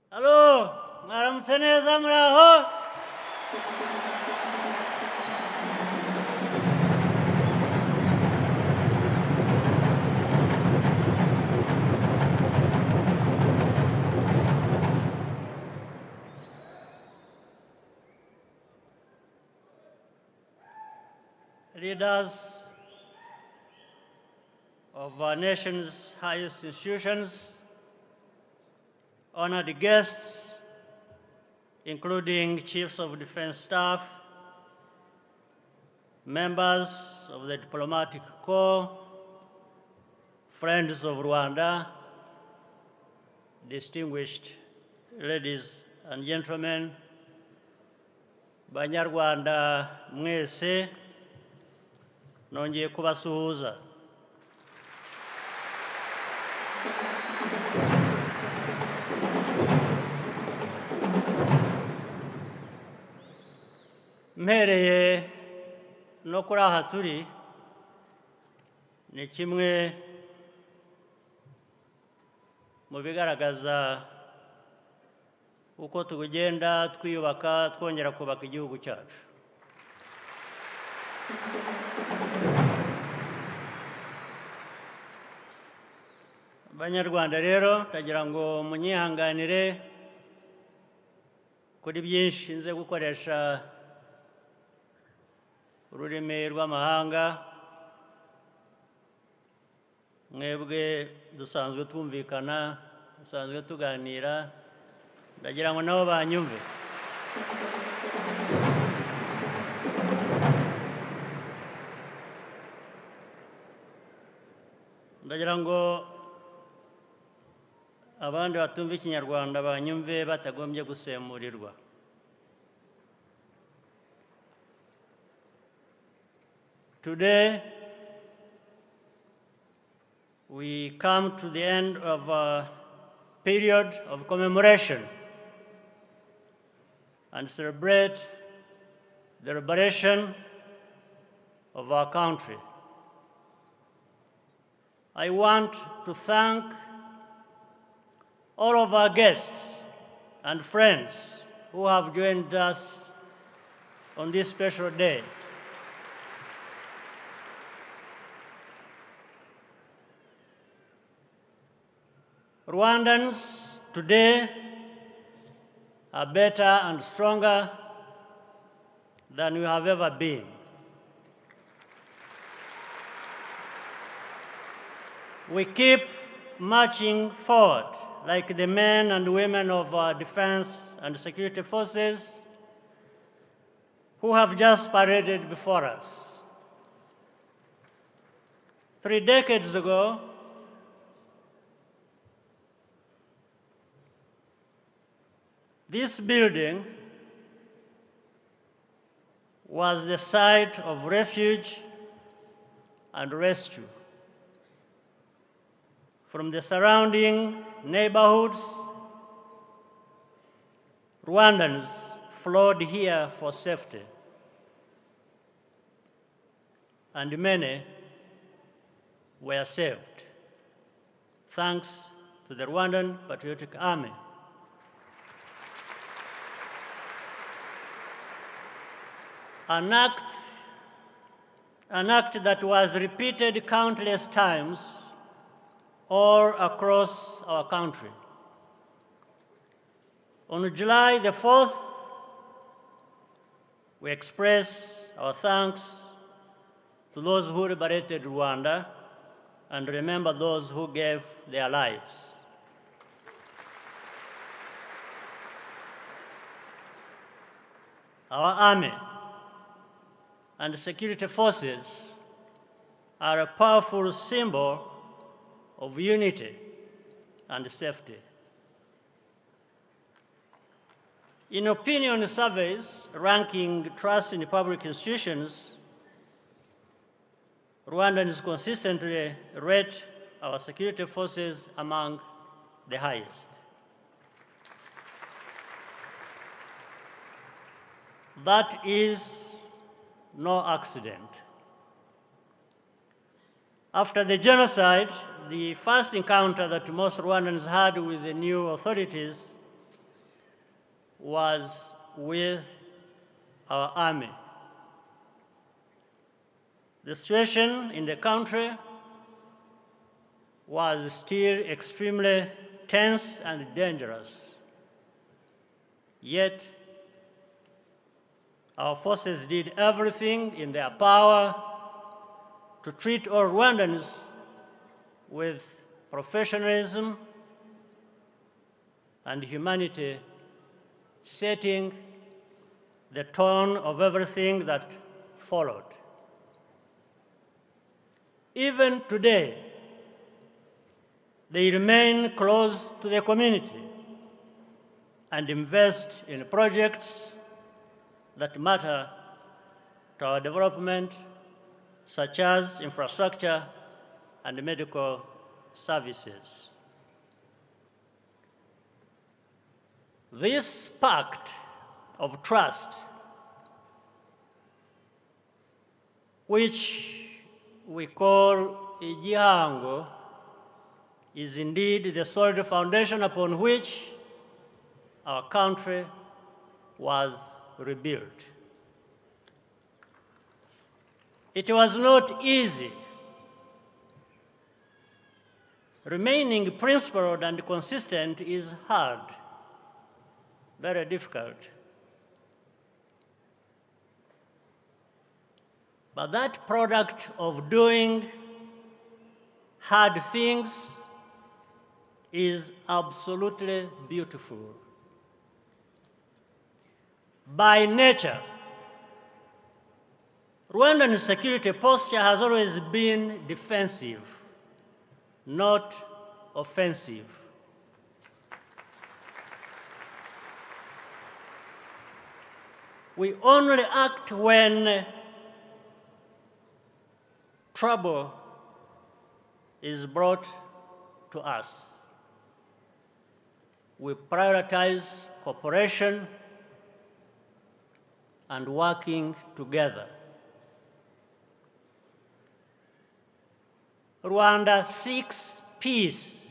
Hello, mwaramutse neza muraho? Leaders of our nation's highest institutions, honored guests, including chiefs of defense staff, members of the diplomatic corps, friends of Rwanda, distinguished ladies and gentlemen, Banyarwanda mwese, nongeye kubasuhuza. Mpereye no kuri aha turi ni kimwe mu bigaragaza uko tugenda twiyubaka twongera kubaka igihugu cyacu. Abanyarwanda rero ndagira ngo munyihanganire kuri byinshi nze gukoresha ururimi rw'amahanga, mwebwe dusanzwe twumvikana, dusanzwe tuganira, ndagira ngo nabo banyumve. Ndagira ngo abandi batumva Ikinyarwanda banyumve batagombye gusemurirwa. Today, we come to the end of a period of commemoration and celebrate the liberation of our country. I want to thank all of our guests and friends who have joined us on this special day. Rwandans today are better and stronger than we have ever been. We keep marching forward like the men and women of our defense and security forces who have just paraded before us. 3 decades ago, this building was the site of refuge and rescue from the surrounding neighborhoods. Rwandans flowed here for safety, and many were saved, thanks to the Rwandan Patriotic Army. An act that was repeated countless times all across our country. On July the 4th, we express our thanks to those who liberated Rwanda and remember those who gave their lives. Our army and security forces are a powerful symbol of unity and safety. In opinion surveys ranking trust in public institutions, Rwandans consistently rate our security forces among the highest. That is no accident. After the genocide, the first encounter that most Rwandans had with the new authorities was with our army. The situation in the country was still extremely tense and dangerous. Yet, our forces did everything in their power to treat all Rwandans with professionalism and humanity, setting the tone of everything that followed. Even today, they remain close to the community and invest in projects that matter to our development, such as infrastructure and medical services. This pact of trust, which we call igihango, is indeed the solid foundation upon which our country was rebuilt. It was not easy. Remaining principled and consistent is hard, very difficult. But that product of doing hard things is absolutely beautiful. By nature, Rwandan security posture has always been defensive, not offensive. We only act when trouble is brought to us. We prioritize cooperation and working together. Rwanda seeks peace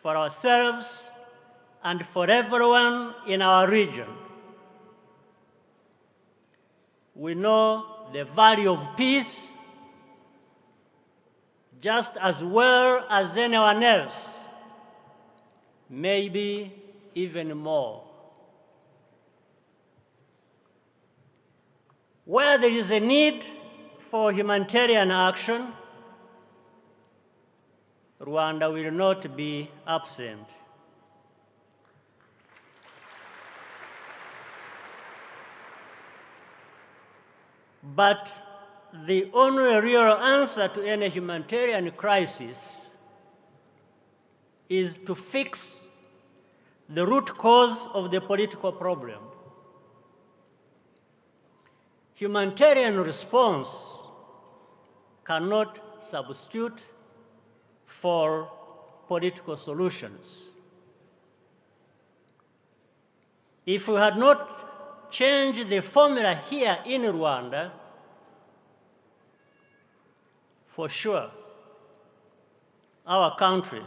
for ourselves and for everyone in our region. We know the value of peace just as well as anyone else, maybe even more. Where there is a need for humanitarian action, Rwanda will not be absent. But the only real answer to any humanitarian crisis is to fix the root cause of the political problem. Humanitarian response cannot substitute for political solutions. If we had not changed the formula here in Rwanda, for sure, our country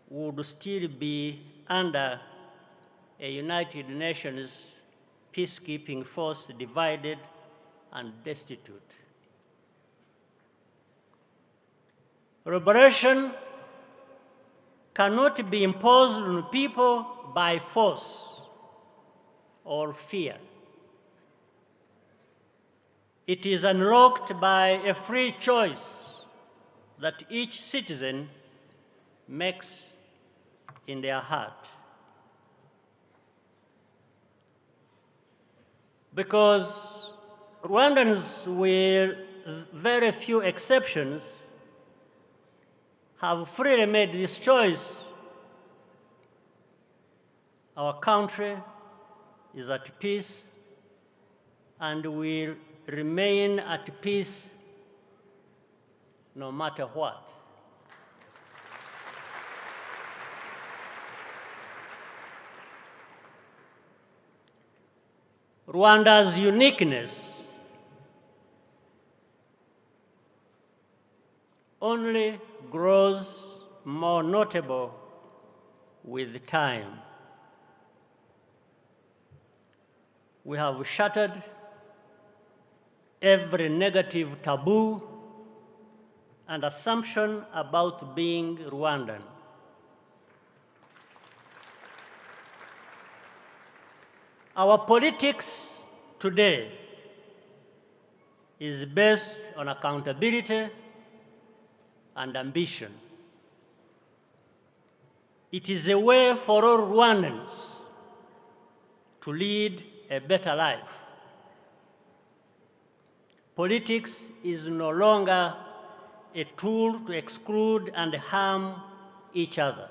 would still be under a United Nations peacekeeping force, divided and destitute. Liberation cannot be imposed on people by force or fear. It is unlocked by a free choice that each citizen makes in their heart. Because Rwandans, with very few exceptions, have freely made this choice, our country is at peace and will remain at peace no matter what. Rwanda's uniqueness only grows more notable with time. We have shattered every negative taboo and assumption about being Rwandan. Our politics today is based on accountability and ambition. It is a way for all Rwandans to lead a better life. Politics is no longer a tool to exclude and harm each other.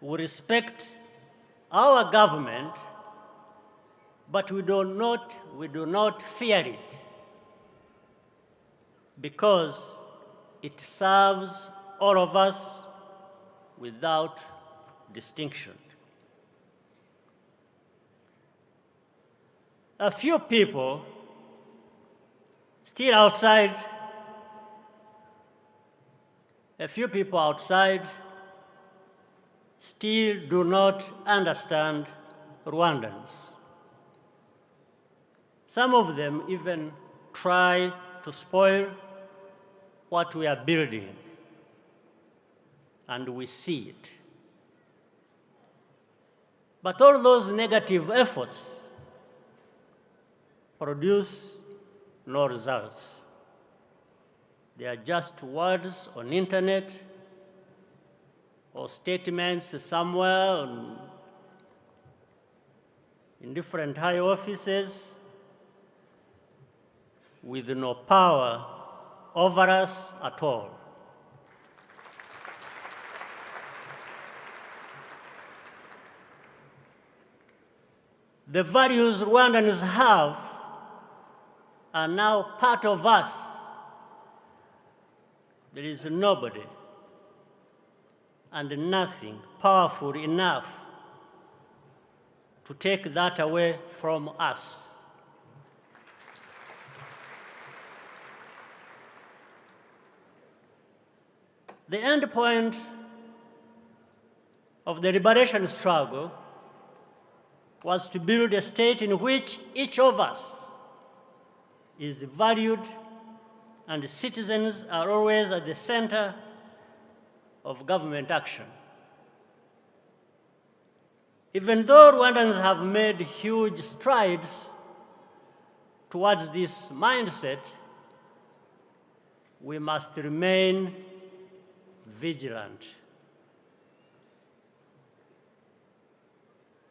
We respect our government, but we do not fear it, because it serves all of us without distinction. A few people outside still do not understand Rwandans. Some of them even try to spoil what we are building, and we see it. But all those negative efforts produce no results. They are just words on internet or statements somewhere in different high offices with no power over us at all. The values Rwandans have are now part of us. There is nobody and nothing powerful enough to take that away from us. The end point of the liberation struggle was to build a state in which each of us is valued and citizens are always at the center of government action. Even though Rwandans have made huge strides towards this mindset, we must remain vigilant.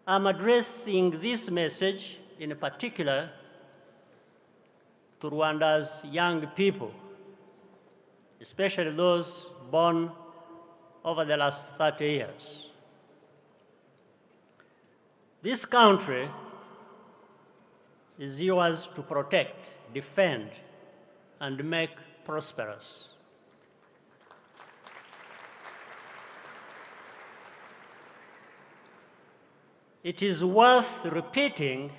I'm addressing this message in particular to Rwanda's young people, especially those born over the last 30 years. This country is yours to protect, defend, and make prosperous. It is worth repeating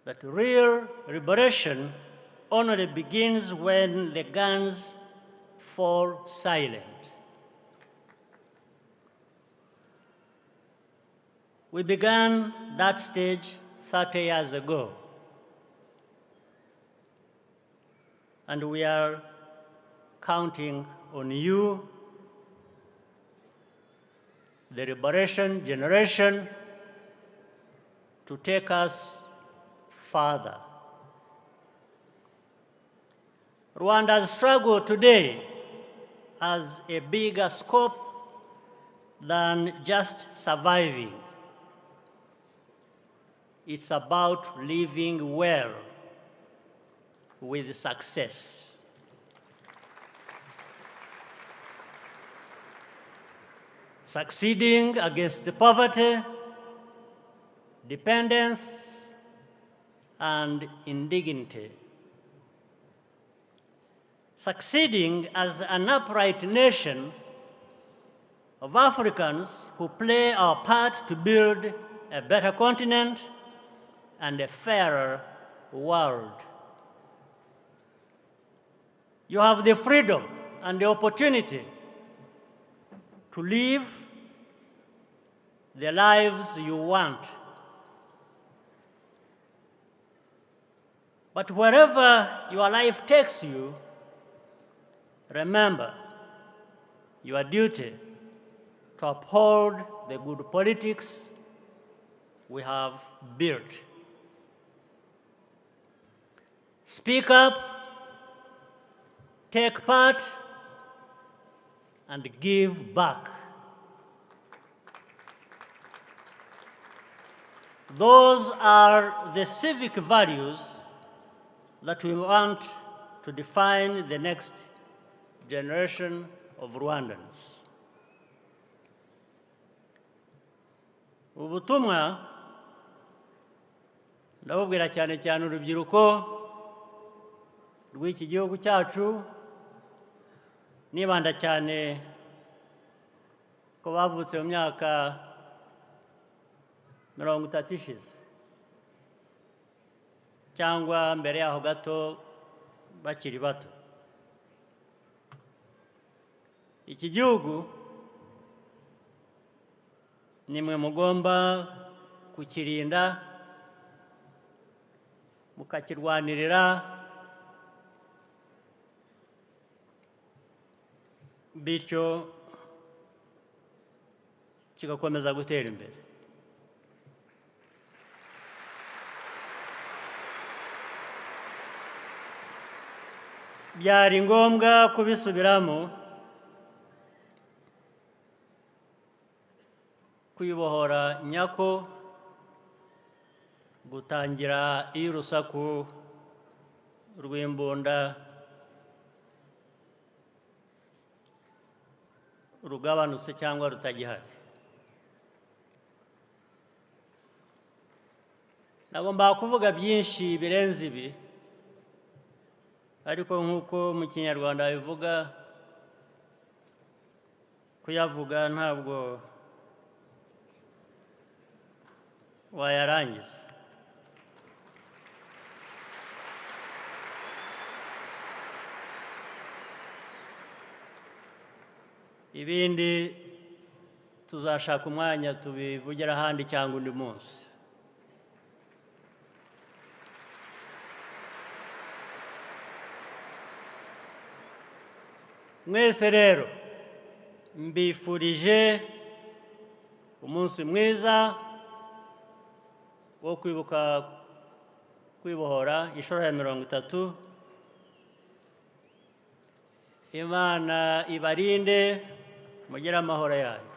that real liberation only begins when the guns fall silent. We began that stage 30 years ago, and we are counting on you, the liberation generation, to take us further. Rwanda's struggle today has a bigger scope than just surviving. It's about living well with success. Succeeding against poverty, dependence, and indignity. Succeeding as an upright nation of Africans who play our part to build a better continent and a fairer world. You have the freedom and the opportunity to live the lives you want. But wherever your life takes you, remember your duty to uphold the good politics we have built. Speak up, take part, and give back. Those are the civic values that we want to define the next generation of Rwandans. Ubutumwa ndabubwira cyane cyane urubyiruko rw'iki gihugu cyacu, nibanda cyane ko bavutse mu myaka 30 ishize cyangwa mbere yaho gato bakiri bato. Iki gihugu nimwe mugomba kukirinda, mukakirwanirira, bityo kigakomeza gutera imbere. Byari ngombwa kubisubiramo. Kwibohora nyako gutangira iyo urusaku rw'imbunda rugabanutse cyangwa rutagihari. Nagomba kuvuga byinshi birenze ibi, ariko nk'uko mu Kinyarwanda bivuga, kuyavuga ntabwo wayarangiza. Ibindi tuzashaka umwanya tubivugira ahandi cyangwa undi munsi. Mwese rero mbifurije umunsi mwiza wo kwibuka kwibohora inshuro ya 30. Imana ibarinde, mugire amahoro yanyu.